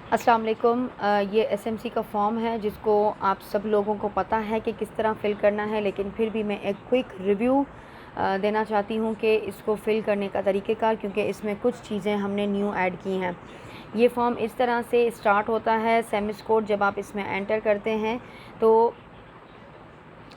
अस्सलाम वालेकुम। ये एसएमसी का फॉर्म है जिसको आप सब लोगों को पता है कि किस तरह फ़िल करना है, लेकिन फिर भी मैं एक क्विक रिव्यू देना चाहती हूँ कि इसको फ़िल करने का तरीक़ेकार, क्योंकि इसमें कुछ चीज़ें हमने न्यू ऐड की हैं। ये फॉर्म इस तरह से स्टार्ट होता है। सेमिस कोड जब आप इसमें एंटर करते हैं तो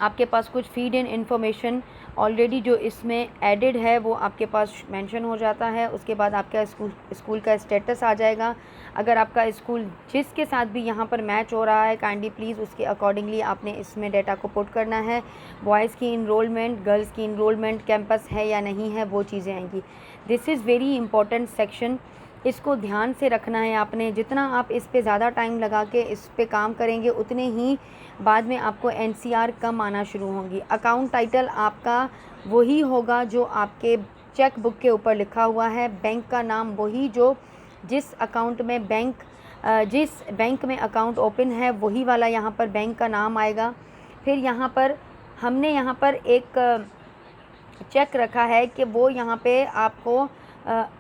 आपके पास कुछ फीड इन इंफॉर्मेशन ऑलरेडी जो इसमें एडेड है वो आपके पास मेंशन हो जाता है। उसके बाद आपका स्कूल का स्टेटस आ जाएगा। अगर आपका स्कूल जिसके साथ भी यहाँ पर मैच हो रहा है, काइंडली प्लीज़ उसके अकॉर्डिंगली आपने इसमें डेटा को पुट करना है। बॉयज़ की इनरोलमेंट, गर्ल्स की इनरोलमेंट, कैंपस है या नहीं है, वो चीज़ें आएंगी। This is very important section. इसको ध्यान से रखना है आपने। जितना आप इस पे ज़्यादा टाइम लगा के इस पे काम करेंगे, उतने ही बाद में आपको एनसीआर कम आना शुरू होंगी। अकाउंट टाइटल आपका वही होगा जो आपके चेक बुक के ऊपर लिखा हुआ है। बैंक का नाम वही जो जिस बैंक में अकाउंट ओपन है वही वाला यहाँ पर बैंक का नाम आएगा। फिर यहाँ पर हमने यहाँ पर एक चेक रखा है कि वो यहाँ पे आपको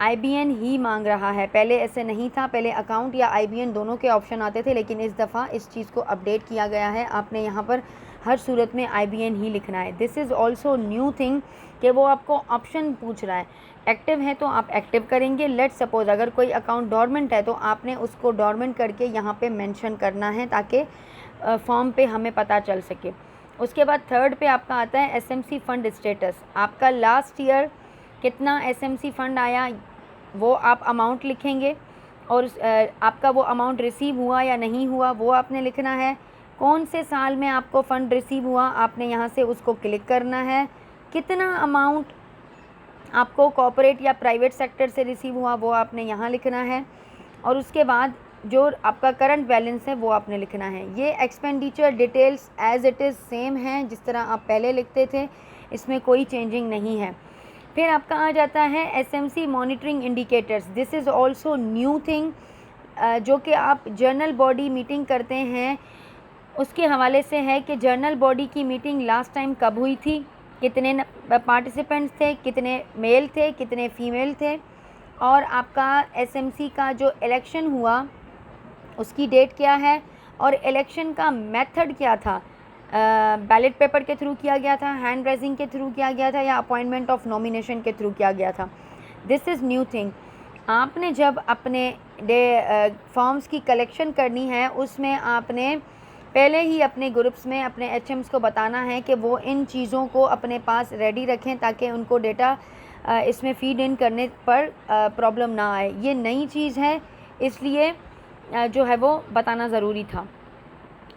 IBN ही मांग रहा है। पहले ऐसे नहीं था, पहले अकाउंट या IBN दोनों के ऑप्शन आते थे, लेकिन इस दफ़ा इस चीज़ को अपडेट किया गया है। आपने यहाँ पर हर सूरत में IBN ही लिखना है। This is also new thing कि वो आपको ऑप्शन पूछ रहा है। एक्टिव है तो आप एक्टिव करेंगे। लेट सपोज़ अगर कोई अकाउंट डॉर्मेंट है तो आपने उसको डॉर्मेंट करके यहाँ पे मेंशन करना है ताकि फॉर्म पे हमें पता चल सके। उसके बाद थर्ड पे आपका आता है SMC फ़ंड स्टेटस। आपका लास्ट ईयर कितना SMC फ़ंड आया वो आप अमाउंट लिखेंगे, और आपका वो अमाउंट रिसीव हुआ या नहीं हुआ वो आपने लिखना है। कौन से साल में आपको फ़ंड रिसीव हुआ आपने यहाँ से उसको क्लिक करना है। कितना अमाउंट आपको कॉर्पोरेट या प्राइवेट सेक्टर से रिसीव हुआ वो आपने यहाँ लिखना है। और उसके बाद जो आपका करंट बैलेंस है वो आपने लिखना है। ये expenditure details as it is same हैं जिस तरह आप पहले लिखते थे, इसमें कोई चेंजिंग नहीं है। फिर आपका आ जाता है SMC monitoring indicators. This is also new thing, जो कि आप जर्नल बॉडी मीटिंग करते हैं उसके हवाले से है कि जर्नल बॉडी की मीटिंग लास्ट टाइम कब हुई थी, कितने पार्टिसिपेंट्स थे, कितने मेल थे, कितने फीमेल थे, और आपका SMC का जो इलेक्शन हुआ उसकी डेट क्या है, और इलेक्शन का मेथड क्या था। बैलेट पेपर के थ्रू किया गया था, हैंड रेजिंग के थ्रू किया गया था, या अपॉइंटमेंट ऑफ नॉमिनेशन के थ्रू किया गया था। This is new thing. आपने जब अपने फॉर्म्स की कलेक्शन करनी है उसमें आपने पहले ही अपने ग्रुप्स में अपने HMs को बताना है कि वो इन चीज़ों को अपने पास रेडी रखें ताकि उनको डेटा इसमें फीड इन करने पर प्रॉब्लम ना आए। ये नई चीज़ है, इसलिए जो है वो बताना ज़रूरी था।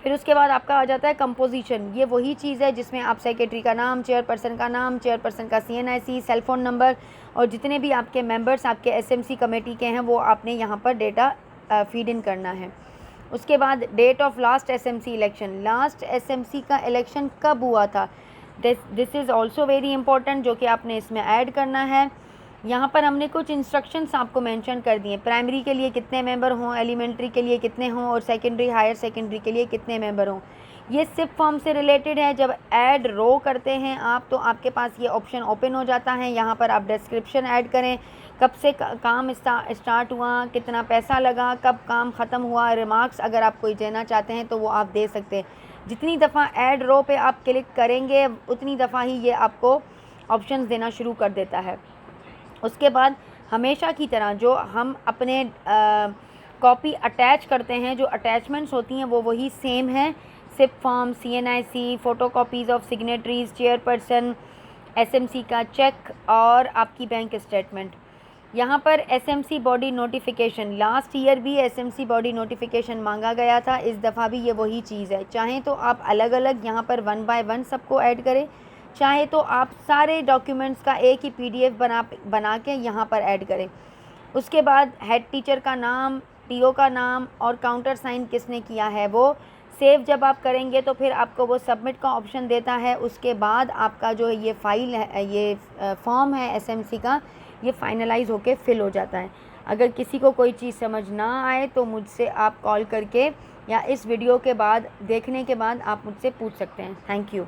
फिर उसके बाद आपका आ जाता है कंपोजिशन। ये वही चीज़ है जिसमें आप सेक्रेटरी का नाम, चेयरपर्सन का नाम, चेयरपर्सन का CNIC, सेल फ़ोन नंबर, और जितने भी आपके मेंबर्स आपके SMC कमेटी के हैं वो आपने यहाँ पर डेटा फीड इन करना है। उसके बाद date of last SMC election. Last SMC का इलेक्शन कब हुआ था, this is also very important, जो कि आपने इसमें ऐड करना है। यहाँ पर हमने कुछ इंस्ट्रक्शंस आपको मेंशन कर दिए। प्राइमरी के लिए कितने मेंबर हों, एलिमेंट्री के लिए कितने हों, और सेकेंडरी हायर सेकेंडरी के लिए कितने मेंबर हों। ये सिर्फ फॉर्म से रिलेटेड है। जब ऐड रो करते हैं आप तो आपके पास ये ऑप्शन ओपन हो जाता है। यहाँ पर आप डिस्क्रिप्शन ऐड करें, कब से काम स्टार्ट हुआ, कितना पैसा लगा, कब काम ख़त्म हुआ। रिमार्क्स अगर आप कोई देना चाहते हैं तो वो आप दे सकते हैं। जितनी दफ़ा ऐड रो पे आप क्लिक करेंगे उतनी दफ़ा ही ये आपको ऑप्शंस देना शुरू कर देता है। उसके बाद हमेशा की तरह जो हम अपने कॉपी अटैच करते हैं, जो अटैचमेंट्स होती हैं वो वही सेम है। सिप form, CNIC, photo copies of signatories, chairperson, SMC का चेक, और आपकी बैंक स्टेटमेंट। यहाँ पर SMC body notification, last year भी SMC बॉडी नोटिफिकेशन मांगा गया था, इस दफ़ा भी ये वही चीज़ है। चाहें तो आप अलग अलग यहाँ पर 1 बाय 1 सबको ऐड करें, चाहे तो आप सारे डॉक्यूमेंट्स का एक ही PDF बना के यहाँ पर ऐड करें। उसके बाद हेड टीचर का नाम, TO का नाम, और काउंटर साइन किसने किया है वो सेव जब आप करेंगे तो फिर आपको वो सबमिट का ऑप्शन देता है। उसके बाद आपका जो ये फ़ाइल है, ये फॉर्म है SMC का, ये फाइनलाइज़ होके फिल हो जाता है। अगर किसी को कोई चीज़ समझ ना आए तो मुझसे आप कॉल करके या इस वीडियो के बाद देखने के बाद आप मुझसे पूछ सकते हैं। Thank you.